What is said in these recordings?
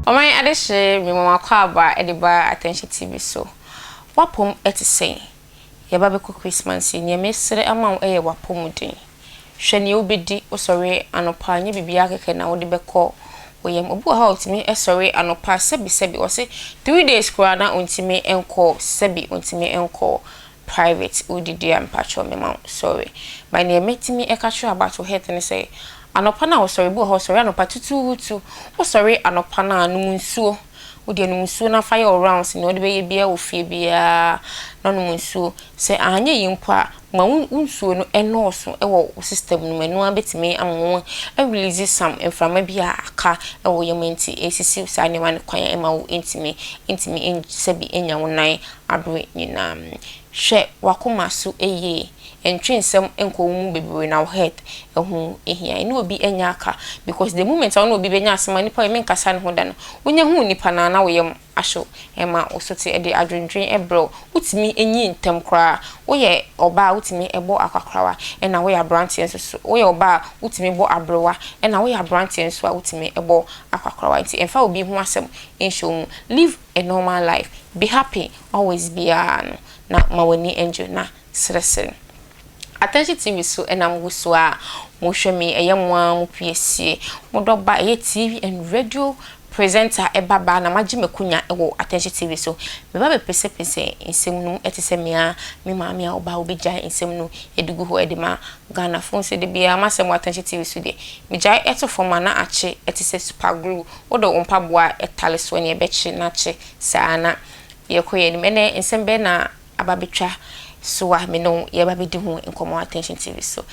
Oman adehye mi mama kwa aba ediba attention TV so. Wapom etisen. Ye ba be ko Christmas ni mesere ama eye wapom din. Hwe ne obedi osori anopa nya bibia keke na wo de beko oyem obu ha otimi esori anopa sebi o se 3 days kwa na ontimi enko sebi ontimi enko private udidi ampacho mema sorry my name metimi ekacho about head and say anopa na osori bu ha osori anopa tutu osori anopa na anu nsuo odi anu nsuo na fire rounds ni odi be ye bia ofie bia na anu nsuo se anye yimpo a ma unsuo no enoso ewo system no manu abetimi amwo release some inframa bia aka ewo yementi esisi sa ne man kwan ema wo intimi sebi enya wonan abre nyina hwe wakoma so eye entwensem enko mu bebre na head ehu ehia ni obi enya aka because the moment I no obi benya asema nipa eme nkasa ne hoda no wonya hu nipa na wo yem asho ema osote e de adwendwen ebro utimi enyi ntem kra wo ye oba utimi ebo akwakrawa e na wo ya branch enso wo ye oba utimi bo abrowa e na wo ya branch enso a utimi ebo akwakrawa nti emfa obi hu asem ensho live a normal life, be happy, always be na mawani enjoy na stress. Attention TV so enam guso a mo hwe me eyemwa mo piesie mo doba eye TV and radio presenter ebaba na magimekunya ewo Attention TV so me ba be pese nsem no etese mea me maami a oba obegya nsem no edugu ho edema Ghana phone se de bia masem Attention TV so de me jai eto forma na ache etese super glue odo ompa boa etale so ne ebechi na ache sana yekoye ni mene nsem be na ababetwa so me no ye ba be di ho nkomo Attention TV so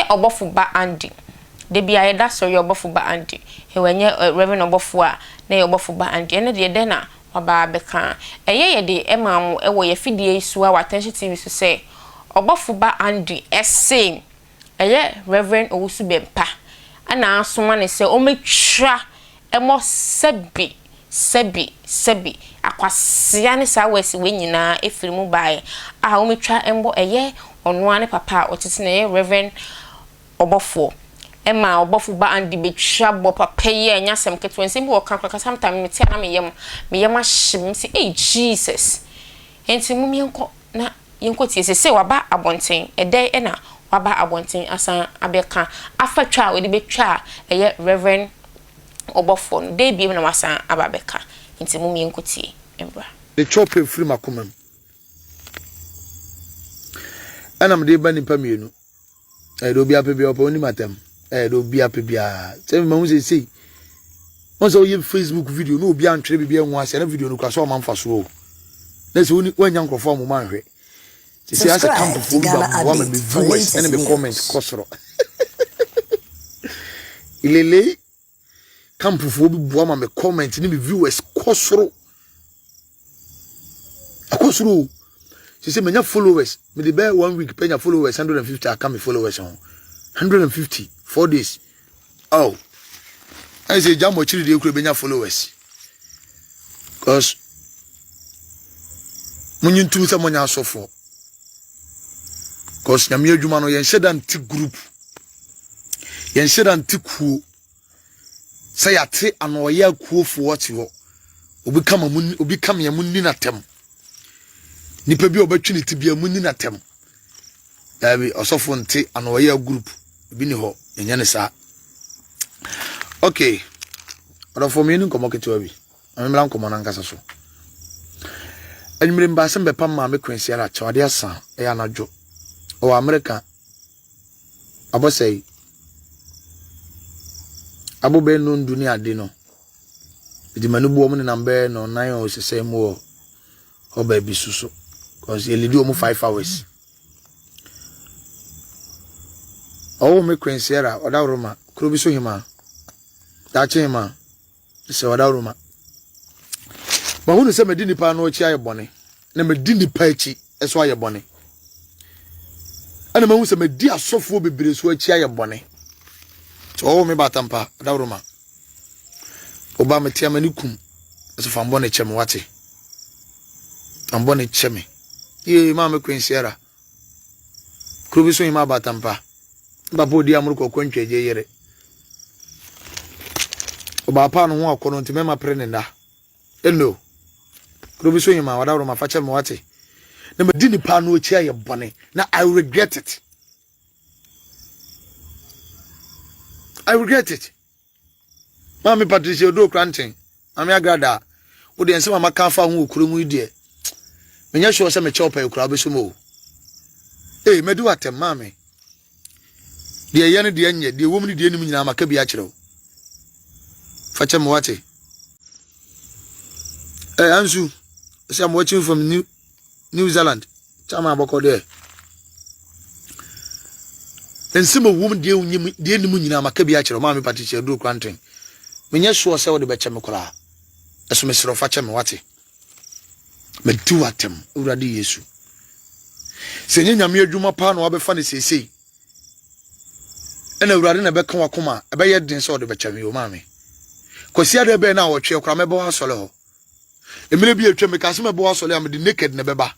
Obofourba Andy de bia ye da so ye Obofourba Andy he wenye Rev Obofour a na ye Obofourba Andy ene de de na waba beka ye de emamu ewo ye fidie isu a Attention TV so say Obofourba Andy ese Rev Obofourba ana asoma ne se o metwa emo sebi akwasea ne sa wesi we nyina efirimu bae a o metwa embo ono ane papa otete ne Rev Obofour Emma Obofourba Andy betwa bo papa ye anyasem keto nsem bo ka sometime meti na me yem ahyem si Jesus enti mum yenko na yenko tie se waba abonten ede na waba abonten asan abeka afatwa we de betwa Rev Obofour de bi na wasan ababeka enti mum yenko tie embra the chop free makomam anam de ba nipa mienu do bia pe bia opo ni matem do bia pe bia se me hu se on so ye Facebook video no bia ntwere bia hu ase na video no kwa so ma mfa so o na se wanya nkrofo mo ma hwe se ase camp fo ba wa me viewers and me comment kosoro ilele camp fo bi bo ma me comment ni me viewers kosoro akosoro se menya followers me the bear 1 week penya followers 150 aka me followers on 150 4 days oh I say jam chiri de ekure benya followers cause munyin tu se monya asofo cause nyame adwuma no yen shedan ti group yen shedan ti kuo say ate anoya kuo fo wati ho obi kama ya munni na tem nipa bi obetwi ne tibia munni na tem dabi osofo nte anoya group bi ni ho enya ne sa okay ora for me ni komo ketewa bi amemla komo na nkasa so enimre mba se mbepa ma me kwensi ara chawade asa e anadwo o America abosei abobe no ndu ni ade no di manu buo mu ne nambe no 9 o sese mu o ba bi suso cause ye lidi o mu 5 hours o me kwensera oda roma kuro bi so hima da che hima se oda roma ma hunu se medini pa no chi aye bone na medini pa chi eso aye bone ana ma hunu se medi asofo bebere so chi aye bone so me batampa oda roma oba metia manikum eso fa mbone chem wate ambone cheme ye ma me kwensera kuro bi so hima batampa Babo di amuru ko kwantwe je yere Oba pa no ho akono ntime ma pre ne nda. Eno. Krobi so yima wada ma fache me wate. Na me di nipa no achi aye bone. Na I regret it. I regret it. Mami Patricia do kranten. Mami Agradaa. Wo de ensema maka fa ho okuro mu die. Menya sure se me chopa okura be so mo. Eh medu atem mami. De ye ne de anye, de wo mu ne de enim nyina maka bi a kirew. Fache me wate. Ansu, I'm watching from New Zealand. Chama aboko there. And some woman dear Munina Macabiacher, Mammy Patricia do granting. Menya sure sell the Bechamacora. As Mr. Fachem Wati. But two at them, Uradi Yesu. Senya mere Juma Pan or be funny say. And a radin a becoma coma, a bay didn't saw the Bechamio, mammy. Cosia de be now, or Chio Cramebo Solo. Emile bi atwa me kasema bo asole am de naked ne beba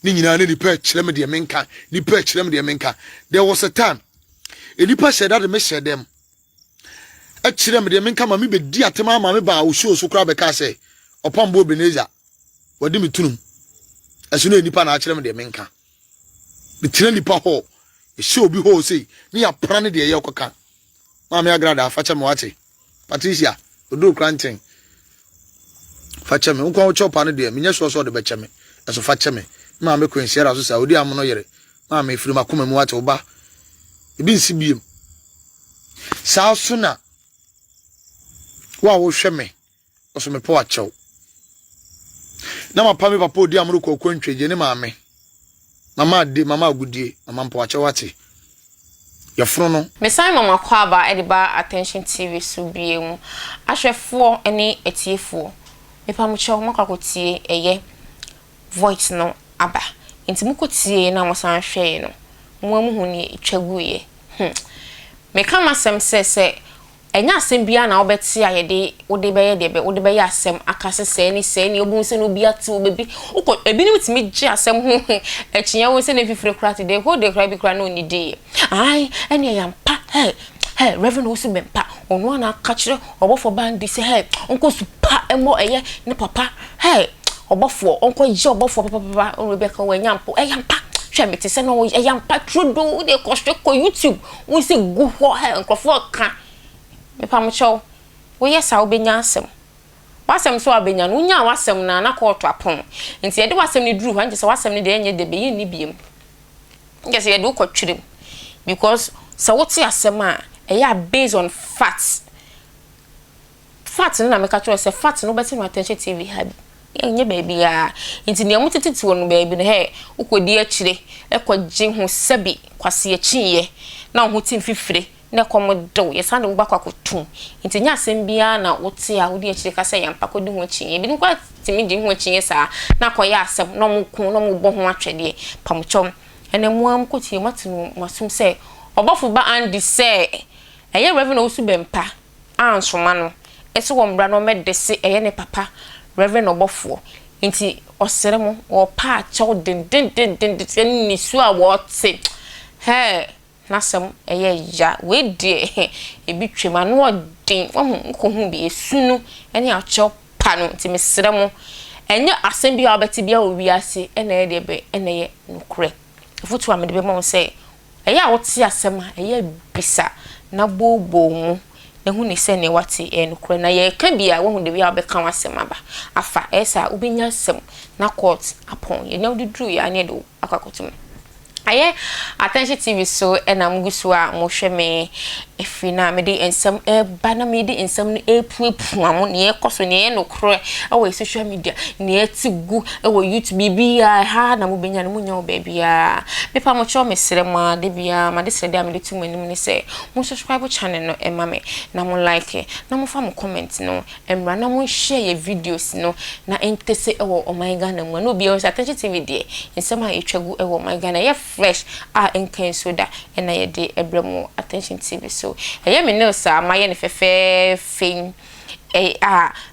ni nyina ne perch lem de menka ni perch lem de menka. There was a time enipa said that me said them a kire me de menka ma me be di atema ma me ba wo show so kra be ka say opam bo beneza wadi me tunum aso enipa na a kire me de menka me tire nipa ho e show bi ho say ni ya prane de ye okoka ma me Agradaa facha me wate Patricia odo kranten fache me unko wo chopa no de menye so de beche me eso fache me ma me kwensiera so sa odi am no yere ma me firi makoma mu wate oba ebi nsi biem sa so na wa wo hwe me oso me po achew na ma pa me papa odi am ro kwantweje ne ma me mama agudie mama po achew wate yefro no me sai mama kwaba ediba attention TV so biem ahwefo ene etiefo mepa mo chew makakotie eye voice no aba enti mukotie na mo san hwe no mo amu ni etwaguye me kama sem se enya asem bia na obeti ayede wode beye de be wode beye asem akase se ni obun se no bia ti obebi uko ebi ni mutimi gye asem ho ekinya wo se na fifire krate de ho de kra bi kra na oni de ai ene yampa hey Rev Obofour onu na ka kire Obofourba ndi se hey onko supa emo eye ne papa hey Obofour onko je Obofour papa o Rebecca wanyampo yampa hwe meti se no yampa trodo de ko YouTube wo se gu ho hey nkofo ka me pa mo chew wo yesa obenya asem wasem so abenya no nya wasem na ko to apon nti ye de wasem ni duru hanje se wasem ni de enye de be ye ni biem ngese ye de ko twirem because so what asem a based on facts na me ka tro say facts no betin attention TV ha enye baby ya nti ne amutititi wonu baby no he ukodi akire ekogye hu sabi kwase achiye na ho tim fifire na komodo ye sande wo bakwakotu nti nya asem bia na wote a wodi akire ka say yampa kodi hu achiye bi nkwa timi di hu achiye sa na koya asem no mu kun no mu bo ho atwede pamchom ene muam kotie matinu masum say Obofourba andi say eye Rev Obofourba ansoma no eso wo mbra no medese eye ne papa Rev Obofour nti oseremo o pa achew den ni su a wote he nasem eye ya we die ebi twema no odin ko hu bi esunu ene achew pa no nti meseremo enye asem bia obeti bia owiase ene ye de be ene ye nukure fotu amede be mo say eye a wote asem a eye bisa na bobo mu na hu ni se ne wate nukure na ye ka bia wo hu de bia obeka wasem aba afa esa ubenya asem na court apon ye na udru ya ne do akwakotum aye attention TV so ena mgusu a mo hwe me efina me de ensem ba na me de ensem no epuepu amo ne ekoso ne nokro e social media ne etigu e YouTube bia ha na mo benya no munya baby ya me pa mo cho me sere ma de bia ma de sere de am de tu manim ne se mo subscribe channel no e ma me na mo like na mo fa mo comment no emra na mo share ye videos no na entese e wo oh my god na mo no bia attention TV de ensem a etwagu e wo my god na ye fresh enken soda na ye de ebremo attention TV so eye me no sa maye ne fefe fin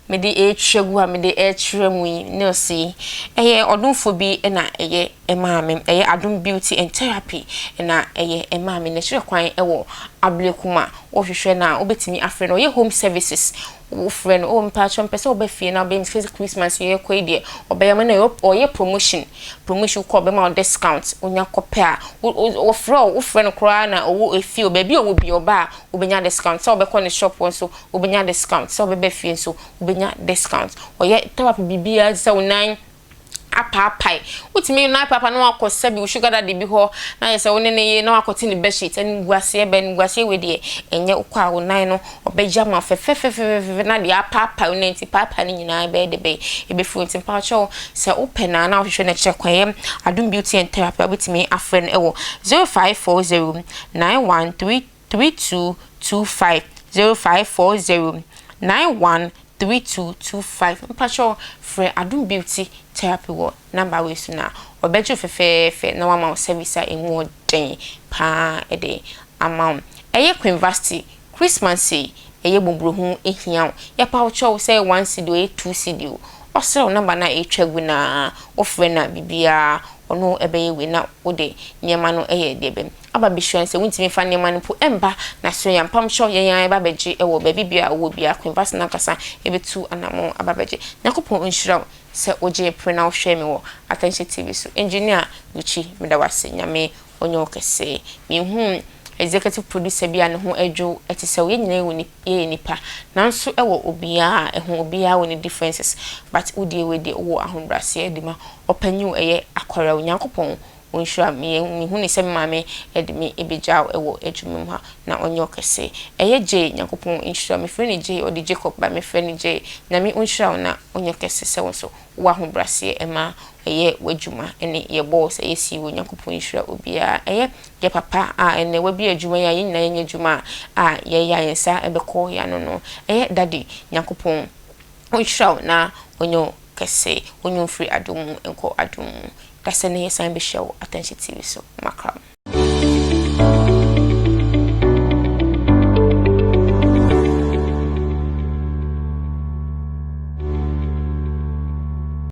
me de etwagu me de etremu no see eye odunfo bi na eye emaame eye adum beauty and therapy na eye emaame ne hwe kwan e wo ablekuma wo hwehwe na obetimi afre no ye home services wo friend o mpa chom pese obefie na be face Christmas ye kwedie obeyama na o ye promotion ko be ma discount onya kope a wo friend kura na owo efie obabi owo bi oba obenya discount so obekọ ne shop won so obenya discount so obebefie so obenya discount oye therapy bibia se wonan apapai utimi na papa no akosa bi sugar daddy bi ho na yesa woni ne ye na akoti ne bedsheet ani guase we de enye ukwa wonan no obeja ma fefefefefe na de apapai nenti papa ni nyina be de be ebe fu nti pa cho se open na hwehwe na check kwem Adum Beauty and Therapy obetimi afren ewo 0540 913225 0540 913225 mpacho free Adum Beauty Therapy wo number we so na obeju fefefe na wama service enwo den pa ede amount eye University Christmas eye bombrohu ehia ya pa wo cho say 1 cedi 2 cedi o se number na etwagu na ofre na bibia ono ebeye we na ode nyema no eye debe aba bishwan se wuntimi fa nyema no po emba na so ya mpam sho yan eba beje ewo ba bibia wo bia Queenvers na kasa ebetu anamo aba beje nakopon nshira se oje pre na hwe me wo Attention TV so engineer Luchi medawase nyame onyo kese mi hu executive producer bia ne ho adwo etise wo nyina ewo ni ye nipa nanso ewo obia eho obia wo ni differences but udie we de wo ahombrase edima opanyu eye akwara onyankopon onhura mi hu ni se mame edimi ebejaw ewo adwumem ha na onyo kese eye je nyankopon onhura me freni je odi Jacob ba me freni je na mi onhura na onyo kese se wo so wo ahombrase ema eye wadwuma ene ye boss eye si wo nyankopon onhura obia eye ye papa ene wabi adwuma ya yin na yen adwuma ye ya yensa ebekọ ya no eye daddy nyankopon onhura na onyo kese onyo free adum enko adum. That's the name. Attention TV so makram.